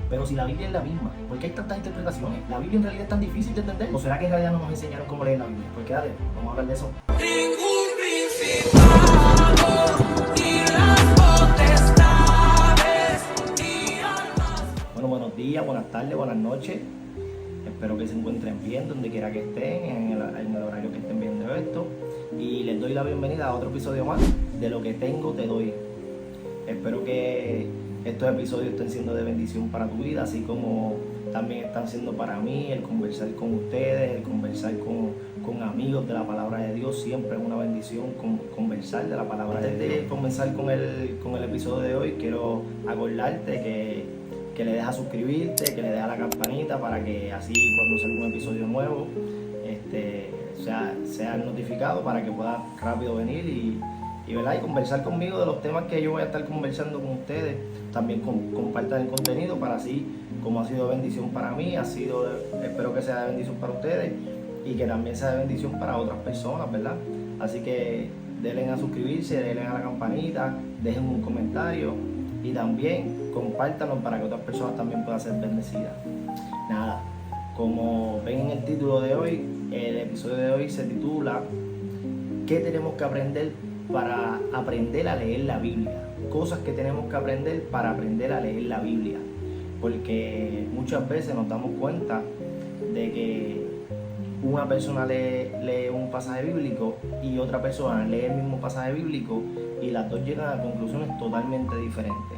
Pero si la Biblia es la misma, ¿por qué hay tantas interpretaciones? ¿La Biblia en realidad es tan difícil de entender? ¿O será que en realidad no nos enseñaron cómo leer la Biblia? Pues quédate, vamos a hablar de eso. Ningún principado, ni las potestades, ni almas. Bueno, buenos días, buenas tardes, buenas noches. Espero que se encuentren bien donde quiera que estén, en el horario que estén viendo esto. Y les doy la bienvenida a otro episodio más de Lo que tengo te doy. Espero que estos episodios estén siendo de bendición para tu vida, así como también están siendo para mí. El conversar con ustedes, el conversar con amigos de la palabra de Dios, siempre es una bendición conversar de la palabra de Dios. Antes de comenzar con el episodio de hoy, quiero acordarte que le dejas suscribirte, que le dejas la campanita para que así cuando salga un episodio nuevo sea notificado, para que puedas rápido venir y conversar conmigo de los temas que yo voy a estar conversando con ustedes. También compartan el contenido para así como ha sido de bendición para mí, espero que sea de bendición para ustedes y que también sea de bendición para otras personas, ¿verdad? Así que denle a suscribirse, denle a la campanita, dejen un comentario y también compártanlo para que otras personas también puedan ser bendecidas. Nada, como ven en el título de hoy, el episodio de hoy se titula ¿qué tenemos que aprender para aprender a leer la Biblia? Cosas que tenemos que aprender para aprender a leer la Biblia. Porque muchas veces nos damos cuenta de que una persona lee un pasaje bíblico y otra persona lee el mismo pasaje bíblico y las dos llegan a conclusiones totalmente diferentes.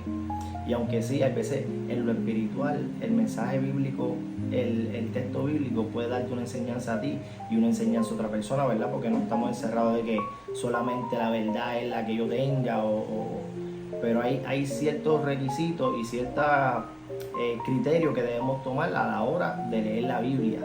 Y aunque sí, a veces en lo espiritual, el mensaje bíblico, el texto bíblico puede darte una enseñanza a ti y una enseñanza a otra persona, ¿verdad? Porque no estamos encerrados de que solamente la verdad es la que yo tenga, pero hay ciertos requisitos y ciertos criterios que debemos tomar a la hora de leer la Biblia.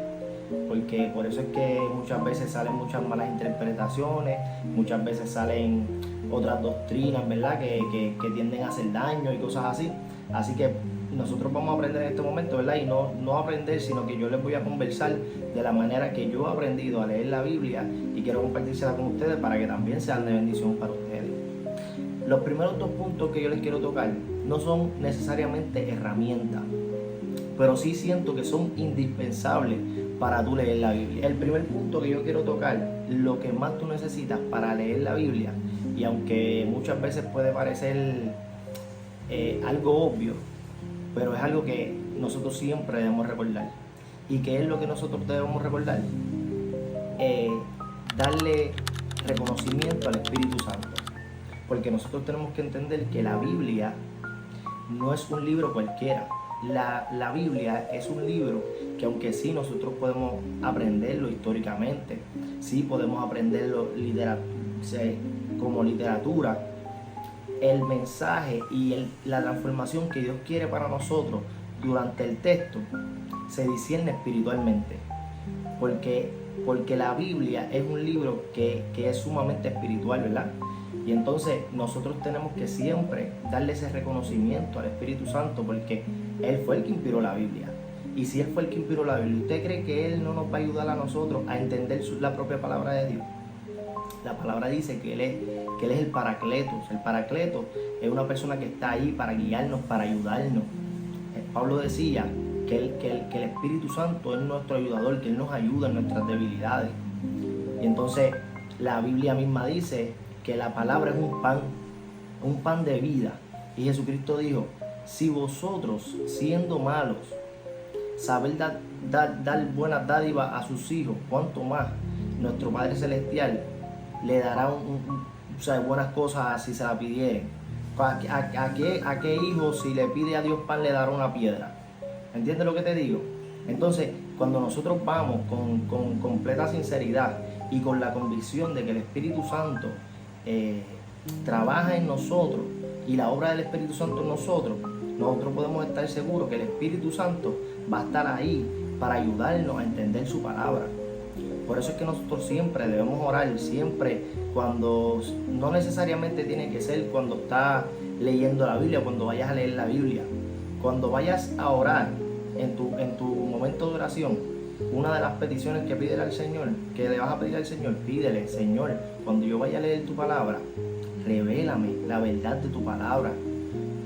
Porque por eso es que muchas veces salen muchas malas interpretaciones, muchas veces salen otras doctrinas, ¿verdad? Que tienden a hacer daño y cosas así. Así que nosotros vamos a aprender en este momento, ¿verdad? Y no aprender, sino que yo les voy a conversar de la manera que yo he aprendido a leer la Biblia y quiero compartírsela con ustedes para que también sean de bendición para ustedes. Los primeros dos puntos que yo les quiero tocar no son necesariamente herramientas, pero sí siento que son indispensables para tú leer la Biblia. El primer punto que yo quiero tocar, lo que más tú necesitas para leer la Biblia, y aunque muchas veces puede parecer algo obvio, pero es algo que nosotros siempre debemos recordar. ¿Y qué es lo que nosotros debemos recordar? Darle reconocimiento al Espíritu Santo. Porque nosotros tenemos que entender que la Biblia no es un libro cualquiera. La Biblia es un libro que, aunque sí nosotros podemos aprenderlo históricamente, sí podemos aprenderlo como literatura, el mensaje y la transformación que Dios quiere para nosotros durante el texto se discierne espiritualmente, porque la Biblia es un libro que es sumamente espiritual, ¿verdad? Y entonces nosotros tenemos que siempre darle ese reconocimiento al Espíritu Santo, porque Él fue el que inspiró la Biblia. Y si Él fue el que inspiró la Biblia, ¿usted cree que Él no nos va a ayudar a nosotros a entender la propia palabra de Dios? La palabra dice que Él es el Paracletos. El Paracletos es una persona que está ahí para guiarnos, para ayudarnos. Pablo decía que el Espíritu Santo es nuestro ayudador, que Él nos ayuda en nuestras debilidades. Y entonces la Biblia misma dice que la palabra es un pan de vida. Y Jesucristo dijo, si vosotros, siendo malos, sabéis dar buenas dádivas a sus hijos, cuánto más nuestro Padre Celestial le dará buenas cosas si se la pidieren. ¿A qué hijo, si le pide a Dios pan, le dará una piedra? ¿Entiendes lo que te digo? Entonces, cuando nosotros vamos con completa sinceridad y con la convicción de que el Espíritu Santo trabaja en nosotros y la obra del Espíritu Santo en nosotros podemos estar seguros que el Espíritu Santo va a estar ahí para ayudarnos a entender su palabra. Por eso es que nosotros siempre debemos orar, siempre, cuando no necesariamente tiene que ser cuando estás leyendo la Biblia, cuando vayas a leer la Biblia, cuando vayas a orar en tu momento de oración, una de las peticiones que pídele al Señor, que le vas a pedir al Señor, pídele: Señor, cuando yo vaya a leer tu palabra, revélame la verdad de tu palabra,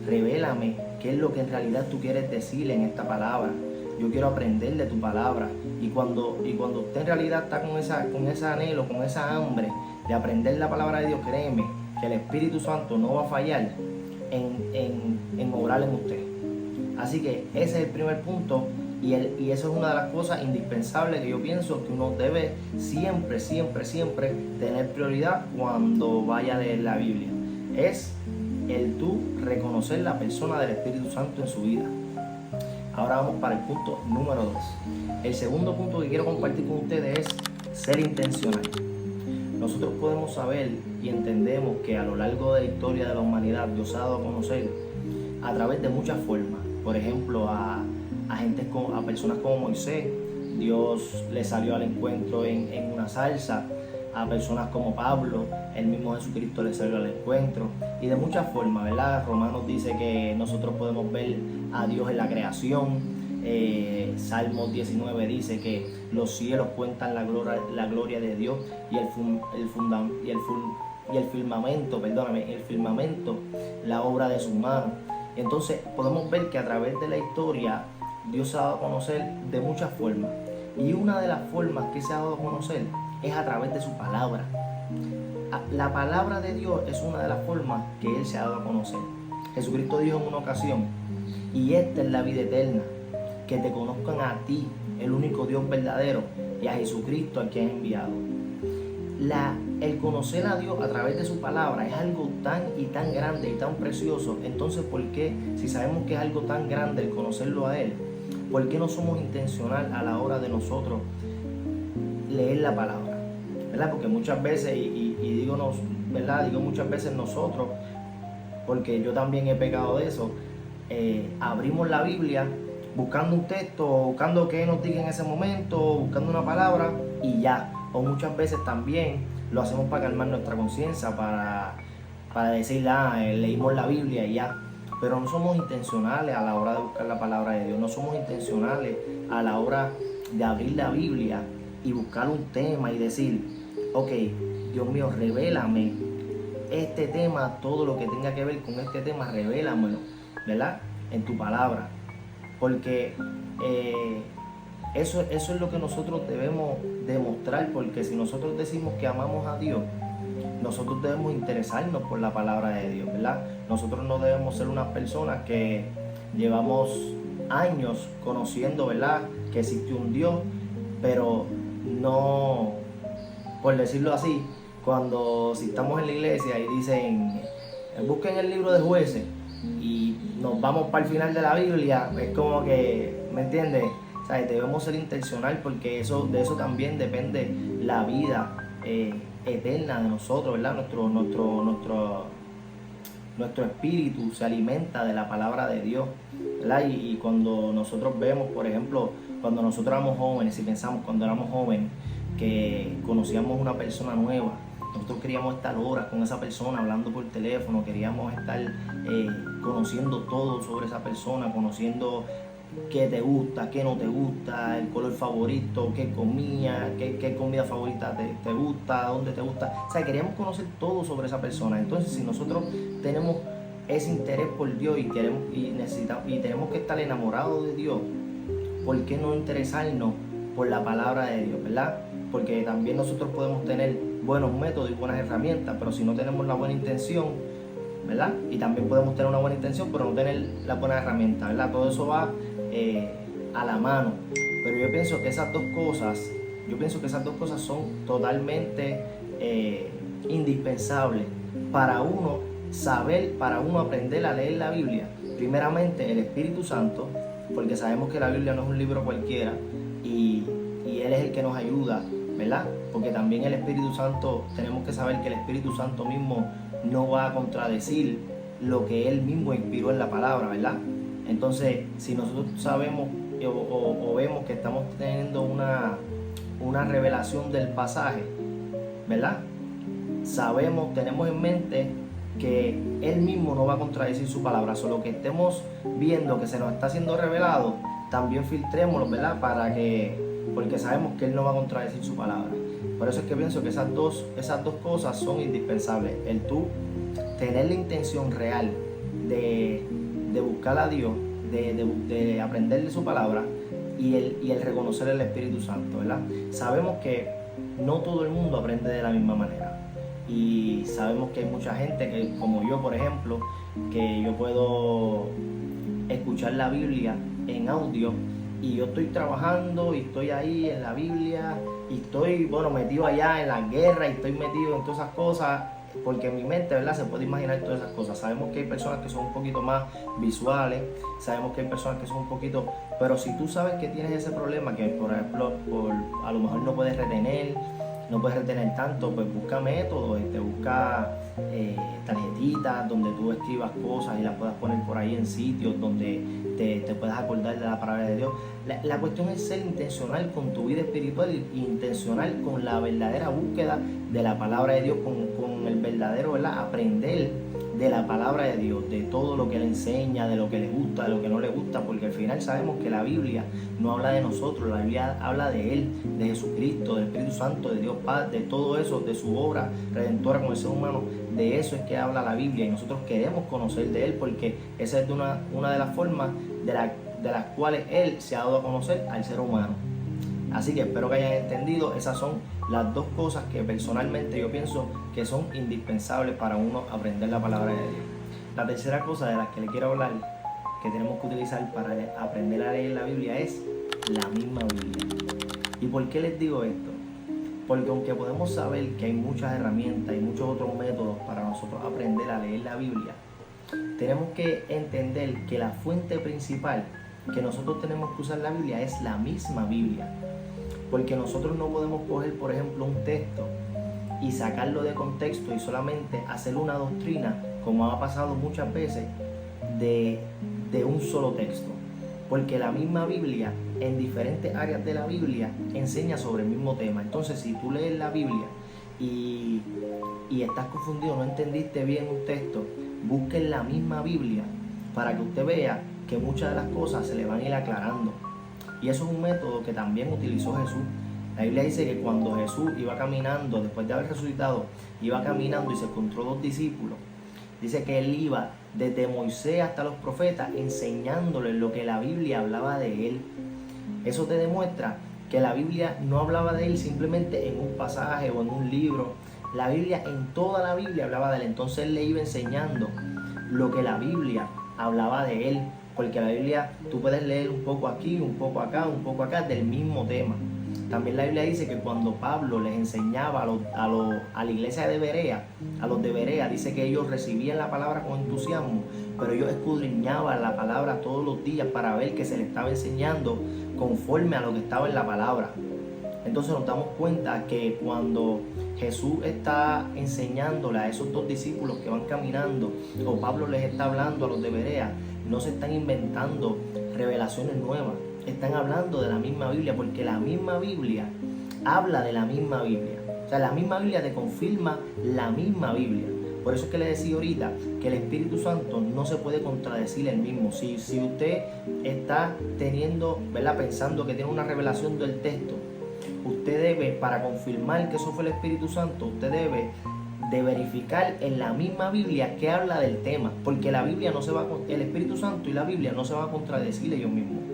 revélame qué es lo que en realidad tú quieres decir en esta palabra. Yo quiero aprender de tu palabra. Y cuando usted en realidad está con ese anhelo, con esa hambre de aprender la palabra de Dios, créeme que el Espíritu Santo no va a fallar en obrar en usted. Así que ese es el primer punto. Y eso es una de las cosas indispensables que yo pienso que uno debe siempre tener prioridad cuando vaya a leer la Biblia. Es el tú reconocer la persona del Espíritu Santo en su vida. Ahora vamos para el punto número 2. El segundo punto que quiero compartir con ustedes es ser intencional. Nosotros podemos saber y entendemos que a lo largo de la historia de la humanidad Dios ha dado a conocer a través de muchas formas. Por ejemplo, a personas como Moisés, Dios le salió al encuentro en una zarza. A personas como Pablo, el mismo Jesucristo le salió al encuentro. Y de muchas formas, ¿verdad? Romanos dice que nosotros podemos ver a Dios en la creación. Salmos 19 dice que los cielos cuentan la gloria de Dios y el firmamento, la obra de su mano. Entonces podemos ver que a través de la historia Dios se ha dado a conocer de muchas formas. Y una de las formas que se ha dado a conocer es a través de su palabra. La palabra de Dios es una de las formas que Él se ha dado a conocer. Jesucristo dijo en una ocasión: y esta es la vida eterna, que te conozcan a ti, el único Dios verdadero, y a Jesucristo a quien ha enviado. El conocer a Dios a través de su palabra es algo tan grande y tan precioso. Entonces, ¿por qué, si sabemos que es algo tan grande el conocerlo a Él, por qué no somos intencionales a la hora de nosotros leer la palabra? ¿Verdad? Porque muchas veces, digo muchas veces nosotros, porque yo también he pecado de eso, abrimos la Biblia buscando un texto, buscando qué nos diga en ese momento, buscando una palabra y ya. O muchas veces también lo hacemos para calmar nuestra conciencia, para decir, leímos la Biblia y ya. Pero no somos intencionales a la hora de buscar la palabra de Dios, no somos intencionales a la hora de abrir la Biblia y buscar un tema y decir: ok, Dios mío, revélame este tema, todo lo que tenga que ver con este tema, revélamelo, ¿verdad? En tu palabra. Porque eso es lo que nosotros debemos demostrar, porque si nosotros decimos que amamos a Dios, nosotros debemos interesarnos por la palabra de Dios, ¿verdad? Nosotros no debemos ser unas personas que llevamos años conociendo, ¿verdad?, que existe un Dios, pero no, por decirlo así, si estamos en la iglesia y dicen: busquen el libro de Jueces, y nos vamos para el final de la Biblia, es como que, ¿me entiendes? O sea, debemos ser intencional, porque de eso también depende la vida eterna de nosotros, ¿verdad? Nuestro espíritu se alimenta de la palabra de Dios, ¿verdad? Y cuando nosotros vemos, por ejemplo, cuando nosotros éramos jóvenes, y pensamos cuando éramos jóvenes que conocíamos una persona nueva, nosotros queríamos estar horas con esa persona hablando por teléfono, queríamos estar conociendo todo sobre esa persona, conociendo qué te gusta, qué no te gusta, el color favorito, qué comida favorita te gusta, dónde te gusta. O sea, queríamos conocer todo sobre esa persona. Entonces, si nosotros tenemos ese interés por Dios y tenemos que estar enamorados de Dios, ¿por qué no interesarnos por la palabra de Dios, verdad? Porque también nosotros podemos tener buenos métodos y buenas herramientas, pero si no tenemos la buena intención, ¿verdad? Y también podemos tener una buena intención, pero no tener la buena herramienta, ¿verdad? Todo eso va a la mano. Pero yo pienso que esas dos cosas son totalmente indispensables para uno saber, para uno aprender a leer la Biblia. Primeramente, el Espíritu Santo, porque sabemos que la Biblia no es un libro cualquiera, y Él es el que nos ayuda, ¿verdad? Porque también el Espíritu Santo, tenemos que saber que el Espíritu Santo mismo no va a contradecir lo que Él mismo inspiró en la palabra, ¿verdad? Entonces, si nosotros sabemos o vemos que estamos teniendo una revelación del pasaje, ¿verdad? Tenemos en mente que Él mismo no va a contradecir su palabra. Solo que estemos viendo que se nos está siendo revelado, también filtrémoslo, ¿verdad? Porque sabemos que Él no va a contradecir su palabra. Por eso es que pienso que esas dos cosas son indispensables. El tú tener la intención real de de buscar a Dios, de aprender de su palabra y el reconocer el Espíritu Santo, ¿verdad? Sabemos que no todo el mundo aprende de la misma manera. Y sabemos que hay mucha gente que, como yo por ejemplo, que yo puedo escuchar la Biblia en audio y yo estoy trabajando y estoy ahí en la Biblia y estoy, bueno, metido allá en la guerra y estoy metido en todas esas cosas, porque en mi mente, ¿verdad?, se puede imaginar todas esas cosas. Sabemos que hay personas que son un poquito más visuales, sabemos que hay personas que son un poquito, pero si tú sabes que tienes ese problema, que por ejemplo, a lo mejor no puedes retener tanto, pues busca métodos, busca tarjetitas donde tú escribas cosas y las puedas poner por ahí en sitios donde te puedas acordar de la palabra de Dios. La cuestión es ser intencional con tu vida espiritual e intencional con la verdadera búsqueda de la palabra de Dios, con el verdadero, ¿verdad?, aprender de la palabra de Dios, de todo lo que Él enseña, de lo que le gusta, de lo que no le gusta, porque al final sabemos que la Biblia no habla de nosotros, la Biblia habla de Él, de Jesucristo, del Espíritu Santo, de Dios Padre, de todo eso, de su obra redentora con el ser humano. De eso es que habla la Biblia y nosotros queremos conocer de Él, porque esa es una de las formas de las cuales Él se ha dado a conocer al ser humano. Así que espero que hayan entendido. Esas son las dos cosas que personalmente yo pienso que son indispensables para uno aprender la palabra de Dios. La tercera cosa de la que le quiero hablar, que tenemos que utilizar para aprender a leer la Biblia, es la misma Biblia. ¿Y por qué les digo esto? Porque aunque podemos saber que hay muchas herramientas y muchos otros métodos para nosotros aprender a leer la Biblia, tenemos que entender que la fuente principal que nosotros tenemos que usar la Biblia es la misma Biblia. Porque nosotros no podemos coger, por ejemplo, un texto y sacarlo de contexto y solamente hacer una doctrina, como ha pasado muchas veces, de un solo texto. Porque la misma Biblia, en diferentes áreas de la Biblia, enseña sobre el mismo tema. Entonces, si tú lees la Biblia y estás confundido, no entendiste bien un texto, busquen la misma Biblia para que usted vea que muchas de las cosas se le van a ir aclarando. Y eso es un método que también utilizó Jesús. La Biblia dice que cuando Jesús iba caminando, después de haber resucitado, iba caminando y se encontró dos discípulos, dice que él iba desde Moisés hasta los profetas enseñándoles lo que la Biblia hablaba de él. Eso te demuestra que la Biblia no hablaba de él simplemente en un pasaje o en un libro. La Biblia, en toda la Biblia hablaba de él. Entonces él le iba enseñando lo que la Biblia hablaba de él. Porque la Biblia, tú puedes leer un poco aquí, un poco acá del mismo tema. También la Biblia dice que cuando Pablo les enseñaba a la iglesia de Berea, a los de Berea, dice que ellos recibían la palabra con entusiasmo, pero ellos escudriñaban la palabra todos los días para ver que se les estaba enseñando conforme a lo que estaba en la palabra. Entonces nos damos cuenta que cuando Jesús está enseñándole a esos dos discípulos que van caminando, o Pablo les está hablando a los de Berea, no se están inventando revelaciones nuevas, están hablando de la misma Biblia, porque la misma Biblia habla de la misma Biblia. O sea, la misma Biblia te confirma la misma Biblia. Por eso es que le decía ahorita que el Espíritu Santo no se puede contradecir él mismo. Si usted está teniendo, ¿verdad?, pensando que tiene una revelación del texto, usted debe, para confirmar que eso fue el Espíritu Santo, usted debe de verificar en la misma Biblia que habla del tema, porque la Biblia no se va, el Espíritu Santo y la Biblia no se van a contradecir ellos mismos.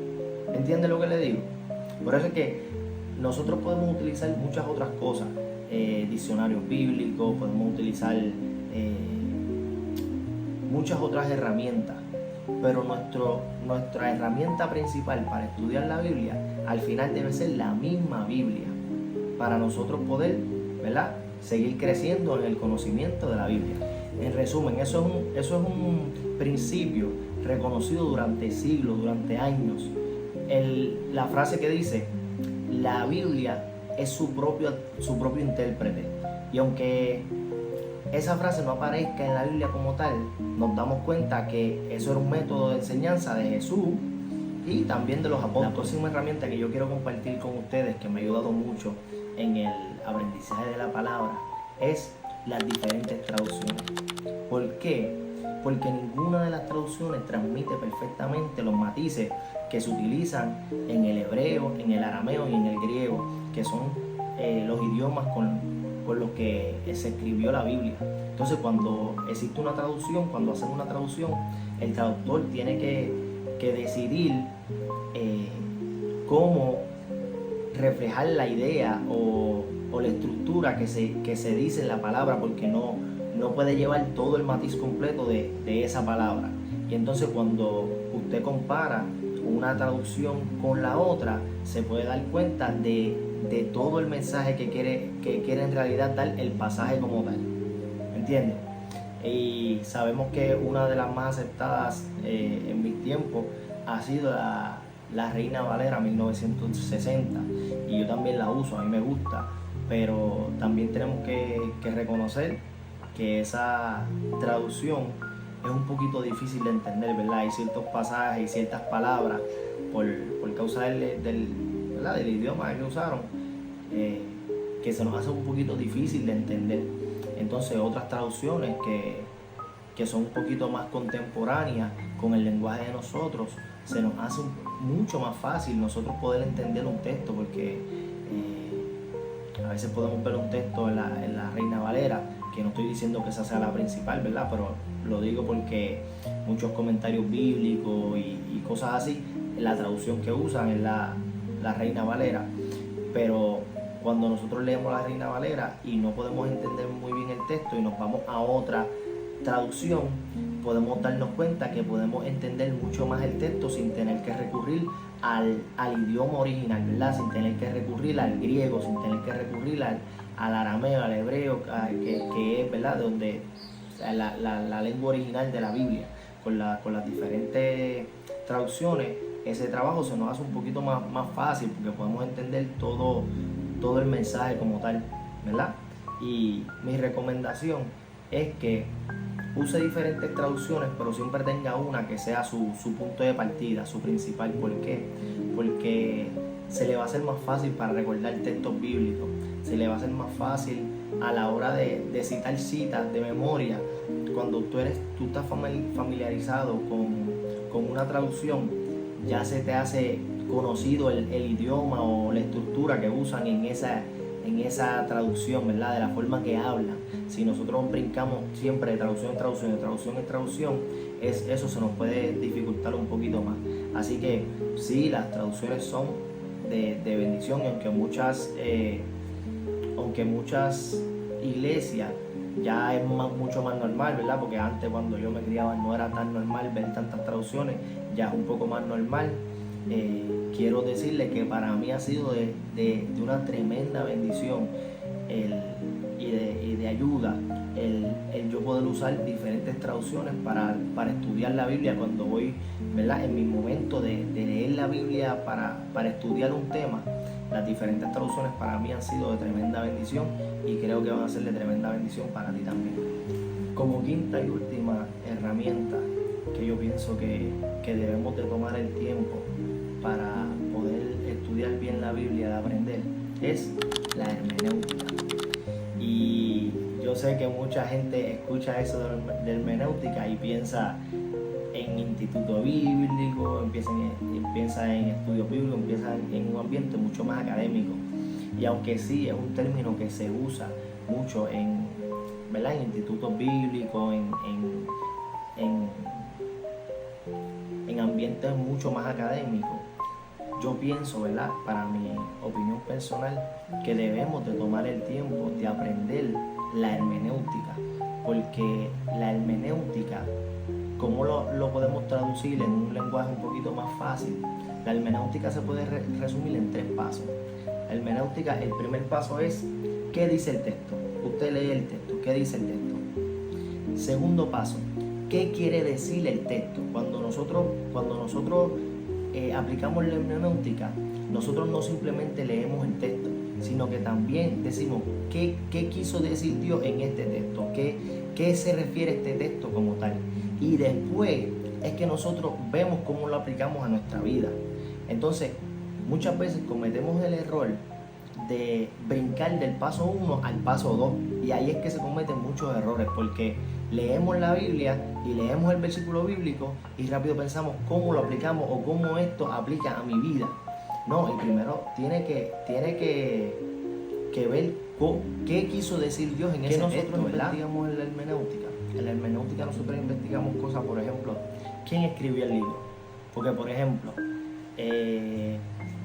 ¿Entiende lo que le digo? Por eso es que nosotros podemos utilizar muchas otras cosas, diccionarios bíblicos, podemos utilizar muchas otras herramientas, pero nuestra herramienta principal para estudiar la Biblia al final debe ser la misma Biblia, para nosotros poder, ¿verdad?, seguir creciendo en el conocimiento de la Biblia. En resumen, eso es un principio reconocido durante siglos, durante años. La frase que dice, la Biblia es su propio intérprete. Y aunque esa frase no aparezca en la Biblia como tal, nos damos cuenta que eso era un método de enseñanza de Jesús y también de los apóstoles. La próxima herramienta que yo quiero compartir con ustedes, que me ha ayudado mucho en el aprendizaje de la palabra, es las diferentes traducciones. ¿Por qué? Porque ninguna de las traducciones transmite perfectamente los matices que se utilizan en el hebreo, en el arameo y en el griego, que son los idiomas por los que se escribió la Biblia. Entonces, cuando existe una traducción, cuando hacen una traducción, el traductor tiene que decidir cómo reflejar la idea o la estructura que se dice en la palabra, porque no puede llevar todo el matiz completo de esa palabra. Y entonces, cuando usted compara una traducción con la otra, se puede dar cuenta de todo el mensaje que quiere en realidad dar el pasaje como tal. ¿Entiendes? Y sabemos que una de las más aceptadas en mi tiempo ha sido la Reina Valera 1960, y yo también la uso, a mí me gusta, pero también tenemos que reconocer que esa traducción es un poquito difícil de entender, ¿verdad? Hay ciertos pasajes y ciertas palabras por causa del idioma que usaron, que se nos hace un poquito difícil de entender. Entonces, otras traducciones que son un poquito más contemporáneas con el lenguaje de nosotros, se nos hace mucho más fácil nosotros poder entender un texto, porque a veces podemos ver un texto en la Reina Valera, que no estoy diciendo que esa sea la principal, ¿verdad? Pero lo digo porque muchos comentarios bíblicos y cosas así, la traducción que usan es la Reina Valera. Pero cuando nosotros leemos la Reina Valera y no podemos entender muy bien el texto y nos vamos a otra traducción, podemos darnos cuenta que podemos entender mucho más el texto sin tener que recurrir al idioma original, ¿verdad? Sin tener que recurrir al griego, sin tener que recurrir al arameo, al hebreo, que es, ¿verdad?, donde la lengua original de la Biblia. Con las diferentes traducciones, ese trabajo se nos hace un poquito más fácil, porque podemos entender todo el mensaje como tal, ¿verdad? Y mi recomendación es que use diferentes traducciones, pero siempre tenga una que sea su punto de partida, su principal. ¿Por qué? Porque se le va a hacer más fácil para recordar textos bíblicos, se le va a hacer más fácil a la hora de citar citas de memoria. Cuando tú estás familiarizado con una traducción, ya se te hace conocido el idioma o la estructura que usan en esa traducción, ¿verdad? De la forma que hablan. Si nosotros brincamos siempre de traducción en traducción, de traducción en traducción, eso se nos puede dificultar un poquito más. Así que sí, las traducciones son de bendición, y aunque muchas iglesias ya es mucho más normal, ¿verdad? Porque antes, cuando yo me criaba, no era tan normal ver tantas traducciones, ya es un poco más normal. Quiero decirle que para mí ha sido de una tremenda bendición y de ayuda el yo poder usar diferentes traducciones para estudiar la Biblia cuando voy, ¿verdad?, en mi momento de leer la Biblia para estudiar un tema. Las diferentes traducciones para mí han sido de tremenda bendición, y creo que van a ser de tremenda bendición para ti también. Como quinta y última herramienta que yo pienso que debemos de tomar el tiempo para poder estudiar bien la Biblia, de aprender, es la hermenéutica. Y yo sé que mucha gente escucha eso de hermenéutica y piensa en instituto bíblico, piensa en estudios bíblicos, piensa en un ambiente mucho más académico. Y aunque sí es un término que se usa mucho ¿verdad?, en institutos bíblicos, en ambientes mucho más académicos, yo pienso, ¿verdad?, para mi opinión personal, que debemos de tomar el tiempo de aprender la hermenéutica, porque la hermenéutica, ¿cómo lo podemos traducir en un lenguaje un poquito más fácil? La hermenéutica se puede resumir en 3 pasos. La hermenéutica, el primer paso es: ¿qué dice el texto? Usted lee el texto, ¿qué dice el texto? Segundo paso: ¿qué quiere decir el texto? Cuando nosotros aplicamos la hermenéutica, nosotros no simplemente leemos el texto, sino que también decimos qué quiso decir Dios en este texto, qué se refiere este texto como tal. Y después es que nosotros vemos cómo lo aplicamos a nuestra vida. Entonces, muchas veces cometemos el error de brincar del paso 1 al paso 2, y ahí es que se cometen muchos errores, porque leemos la Biblia y leemos el versículo bíblico y rápido pensamos cómo lo aplicamos o cómo esto aplica a mi vida. No, el primero tiene que que ver qué quiso decir Dios en ese texto, ¿verdad? Investigamos en la hermenéutica. En la hermenéutica nosotros investigamos cosas, por ejemplo, ¿quién escribió el libro? Porque, por ejemplo,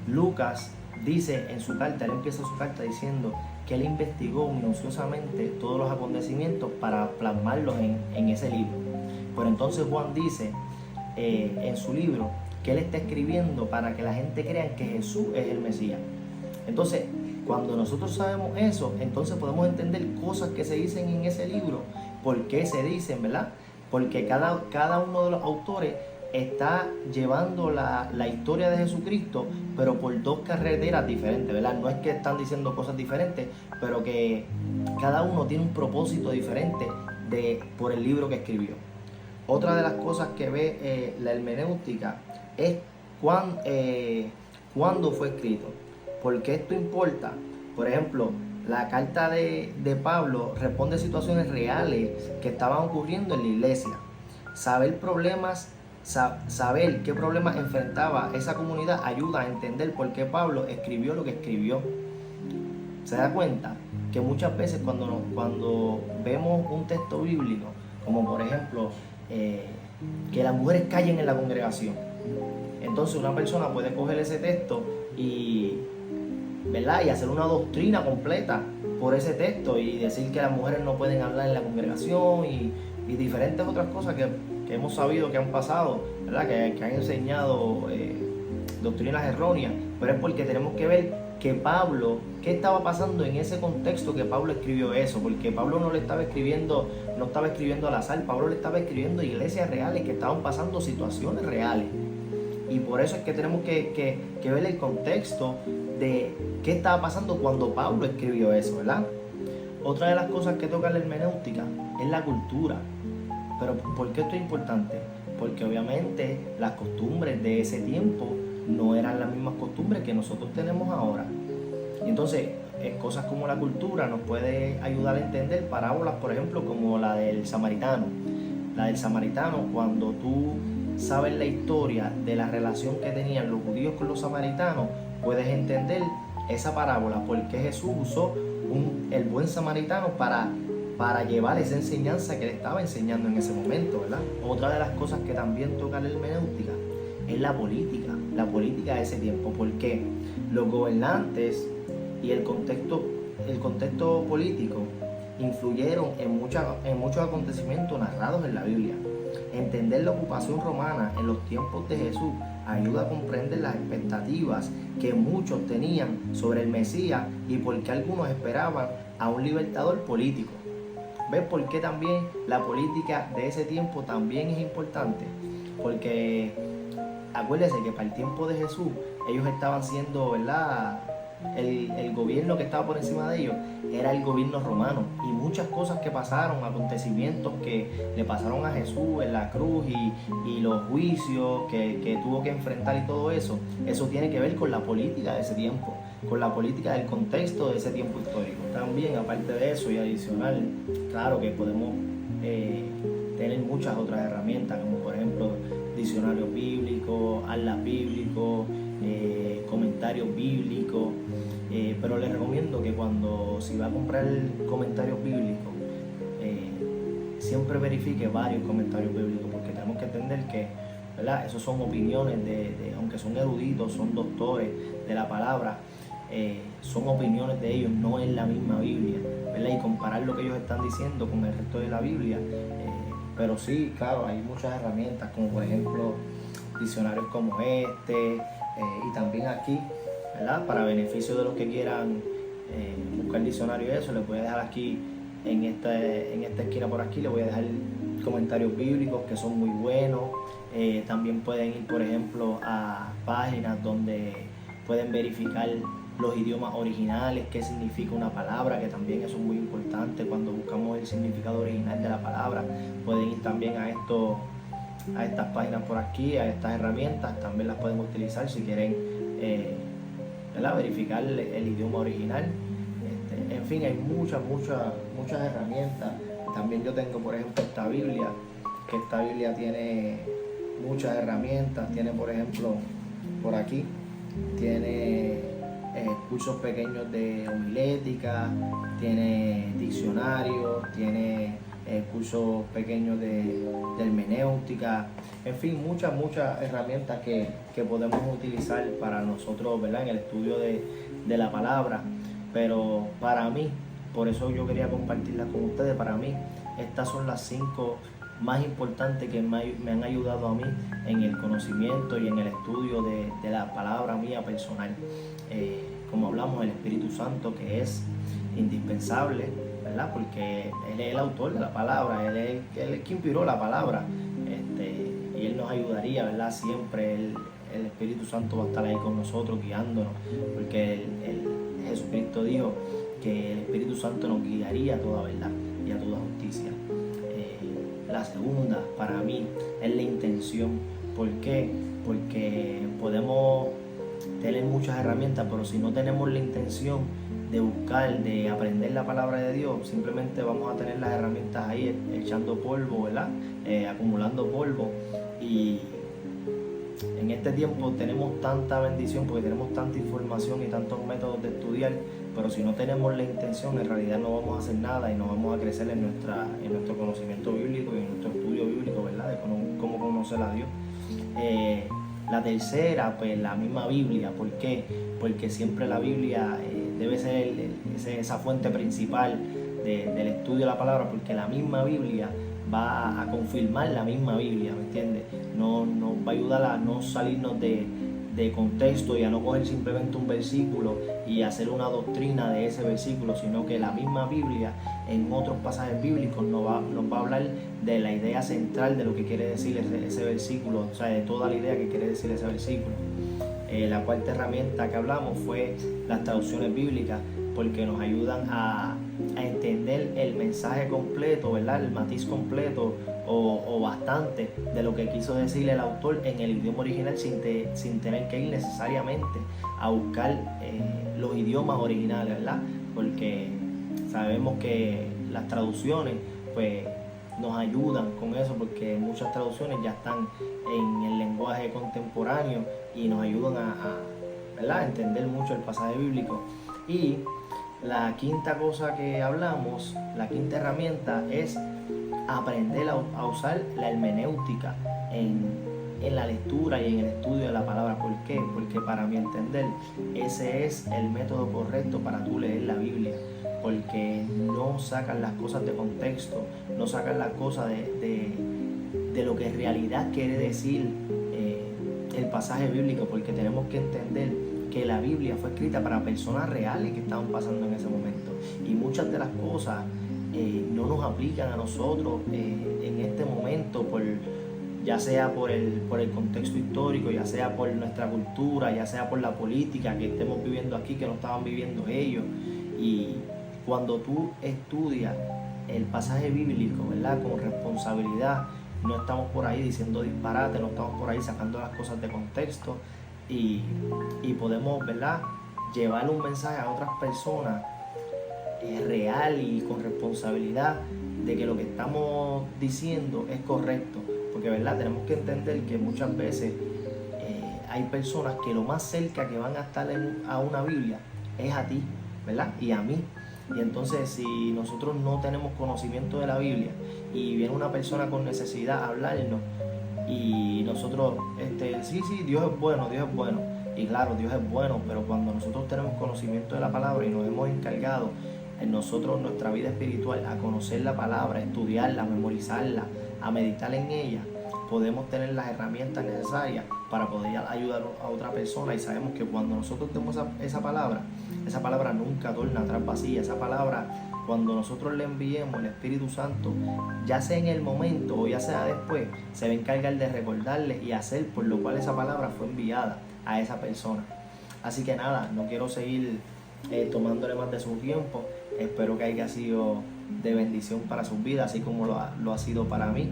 Lucas dice en su carta, él empieza su carta diciendo que él investigó minuciosamente todos los acontecimientos para plasmarlos en ese libro. Pero entonces Juan dice en su libro que él está escribiendo para que la gente crea que Jesús es el Mesías. Entonces, cuando nosotros sabemos eso, entonces podemos entender cosas que se dicen en ese libro, por qué se dicen, ¿verdad? Porque cada uno de los autores está llevando la historia de Jesucristo, pero por dos carreteras diferentes, ¿verdad? No es que están diciendo cosas diferentes, pero que cada uno tiene un propósito diferente por el libro que escribió. Otra de las cosas que ve la hermenéutica es cuándo fue escrito. ¿Por qué esto importa? Por ejemplo, la carta de Pablo responde a situaciones reales que estaban ocurriendo en la iglesia. Saber qué problemas enfrentaba esa comunidad ayuda a entender por qué Pablo escribió lo que escribió. ¿Se da cuenta? Que muchas veces cuando vemos un texto bíblico, como por ejemplo que las mujeres callen en la congregación, entonces una persona puede coger ese texto ¿verdad? Y hacer una doctrina completa por ese texto y decir que las mujeres no pueden hablar en la congregación y diferentes otras cosas que hemos sabido que han pasado, ¿verdad? Que han enseñado doctrinas erróneas, pero es porque tenemos que ver que Pablo, qué estaba pasando en ese contexto que Pablo escribió eso, porque Pablo no estaba escribiendo al azar, Pablo le estaba escribiendo a iglesias reales que estaban pasando situaciones reales. Y por eso es que tenemos que ver el contexto de qué estaba pasando cuando Pablo escribió eso, ¿verdad? Otra de las cosas que toca la hermenéutica es la cultura. Pero ¿por qué esto es importante? Porque obviamente las costumbres de ese tiempo no eran las mismas costumbres que nosotros tenemos ahora. Y entonces, cosas como la cultura nos puede ayudar a entender parábolas, por ejemplo, como la del samaritano. La del samaritano, cuando tú sabes la historia de la relación que tenían los judíos con los samaritanos, puedes entender esa parábola, porque Jesús usó el buen samaritano para llevar esa enseñanza que le estaba enseñando en ese momento, ¿verdad? Otra de las cosas que también toca la hermenéutica es la política de ese tiempo, porque los gobernantes y el contexto político influyeron en muchos acontecimientos narrados en la Biblia. Entender la ocupación romana en los tiempos de Jesús ayuda a comprender las expectativas que muchos tenían sobre el Mesías y por qué algunos esperaban a un libertador político. ¿Ves por qué también la política de ese tiempo también es importante? Porque acuérdense que para el tiempo de Jesús ellos estaban siendo, ¿verdad? El gobierno que estaba por encima de ellos era el gobierno romano, y muchas cosas que pasaron, acontecimientos que le pasaron a Jesús en la cruz y los juicios que tuvo que enfrentar y todo eso tiene que ver con la política de ese tiempo, con la política del contexto de ese tiempo histórico. También, aparte de eso y adicional, claro que podemos tener muchas otras herramientas, como por ejemplo diccionarios bíblicos, atlas bíblicos, comentarios bíblicos, pero les recomiendo que si va a comprar comentarios bíblicos, siempre verifique varios comentarios bíblicos, porque tenemos que entender que, ¿verdad? Esos son opiniones aunque son eruditos, son doctores de la palabra, son opiniones de ellos, no es la misma Biblia, ¿verdad? Y comparar lo que ellos están diciendo con el resto de la Biblia, pero sí, claro, hay muchas herramientas, como por ejemplo diccionarios como y también aquí, ¿verdad? Para beneficio de los que quieran buscar diccionario y eso, les voy a dejar aquí en esta esquina por aquí, les voy a dejar comentarios bíblicos que son muy buenos. También pueden ir, por ejemplo, a páginas donde pueden verificar los idiomas originales, qué significa una palabra, que también eso es muy importante cuando buscamos el significado original de la palabra. Pueden ir también a estas páginas por aquí, a estas herramientas, también las pueden utilizar si quieren ¿verdad? Verificar el idioma original. En fin, hay muchas herramientas. También yo tengo, por ejemplo, esta Biblia tiene muchas herramientas. Tiene, por ejemplo, por aquí tiene cursos pequeños de homilética, tiene diccionarios, tiene cursos pequeños de hermenéutica, en fin, muchas herramientas que podemos utilizar para nosotros, ¿verdad?, en el estudio de la palabra. Pero para mí, por eso yo quería compartirlas con ustedes, para mí estas son las 5 más importantes que me han ayudado a mí en el conocimiento y en el estudio de la palabra mía personal. Como hablamos, el Espíritu Santo, que es indispensable, ¿verdad? Porque Él es el autor de la palabra, Él es el que inspiró la palabra, y Él nos ayudaría, ¿verdad? Siempre el Espíritu Santo va a estar ahí con nosotros, guiándonos, porque Jesucristo dijo que el Espíritu Santo nos guiaría a toda verdad y a toda justicia. La segunda, para mí, es la intención. ¿Por qué? Porque podemos tener muchas herramientas, pero si no tenemos la intención de buscar, de aprender la palabra de Dios, simplemente vamos a tener las herramientas ahí echando polvo, ¿verdad? Acumulando polvo. Y en este tiempo tenemos tanta bendición porque tenemos tanta información y tantos métodos de estudiar, pero si no tenemos la intención, en realidad no vamos a hacer nada y no vamos a crecer en nuestro conocimiento bíblico y en nuestro estudio bíblico, ¿verdad?, de cómo conocer a Dios. La tercera, pues la misma Biblia. ¿Por qué? Porque siempre la Biblia debe ser esa fuente principal del estudio de la palabra, porque la misma Biblia va a confirmar la misma Biblia, ¿me entiendes? Nos va a ayudar a no salirnos de contexto y a no coger simplemente un versículo y hacer una doctrina de ese versículo, sino que la misma Biblia en otros pasajes bíblicos nos va a hablar de la idea central de lo que quiere decir ese versículo, o sea, de toda la idea que quiere decir ese versículo. La cuarta herramienta que hablamos fue las traducciones bíblicas, porque nos ayudan a entender el mensaje completo, ¿verdad?, el matiz completo o bastante de lo que quiso decir el autor en el idioma original sin tener que ir necesariamente a buscar los idiomas originales, ¿verdad? Porque sabemos que las traducciones pues nos ayudan con eso, porque muchas traducciones ya están en el lenguaje contemporáneo y nos ayudan ¿verdad?, a entender mucho el pasaje bíblico. Y la quinta cosa que hablamos, la quinta herramienta, es aprender a usar la hermenéutica en la lectura y en el estudio de la palabra. ¿Por qué? Porque para mi entender ese es el método correcto para tú leer la Biblia, porque no sacan las cosas de contexto, no sacan las cosas de lo que en realidad quiere decir el pasaje bíblico, porque tenemos que entender que la Biblia fue escrita para personas reales que estaban pasando en ese momento, y muchas de las cosas no nos aplican a nosotros en este momento, ya sea por el contexto histórico, ya sea por nuestra cultura, ya sea por la política que estemos viviendo aquí, que no estaban viviendo ellos. Y cuando tú estudias el pasaje bíblico, ¿verdad?, con responsabilidad, no estamos por ahí diciendo disparate, no estamos por ahí sacando las cosas de contexto, y podemos, ¿verdad?, llevar un mensaje a otras personas real y con responsabilidad de que lo que estamos diciendo es correcto, porque, ¿verdad?, tenemos que entender que muchas veces hay personas que lo más cerca que van a estar a una Biblia es a ti, ¿verdad?, y a mí. Y entonces, si nosotros no tenemos conocimiento de la Biblia y viene una persona con necesidad a hablarnos, y nosotros, sí, Dios es bueno, y claro, Dios es bueno, pero cuando nosotros tenemos conocimiento de la palabra y nos hemos encargado en nosotros, nuestra vida espiritual, a conocer la palabra, a estudiarla, a memorizarla, a meditar en ella, podemos tener las herramientas necesarias para poder ayudar a otra persona. Y sabemos que cuando nosotros tenemos esa palabra nunca torna atrás vacía. Esa palabra, cuando nosotros le enviemos, el Espíritu Santo, ya sea en el momento o ya sea después, se va a encargar de recordarle y hacer por lo cual esa palabra fue enviada a esa persona. Así que nada, no quiero seguir tomándole más de su tiempo. Espero que haya sido de bendición para sus vidas, así como lo ha sido para mí.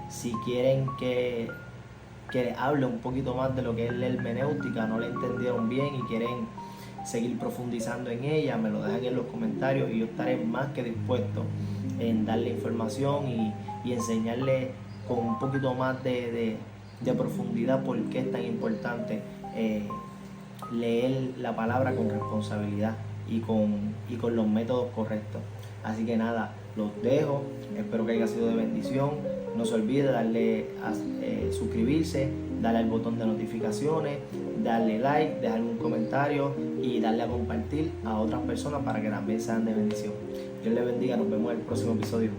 Si quieren que les hable un poquito más de lo que es la hermenéutica, no la entendieron bien y quieren seguir profundizando en ella, me lo dejan en los comentarios y yo estaré más que dispuesto en darle información y enseñarle con un poquito más de profundidad por qué es tan importante leer la palabra con responsabilidad y con los métodos correctos. Así que nada, los dejo, espero que haya sido de bendición. No se olvide darle a suscribirse, darle al botón de notificaciones, darle like, dejarme un comentario y darle a compartir a otras personas para que también sean de bendición. Dios les bendiga, nos vemos en el próximo episodio.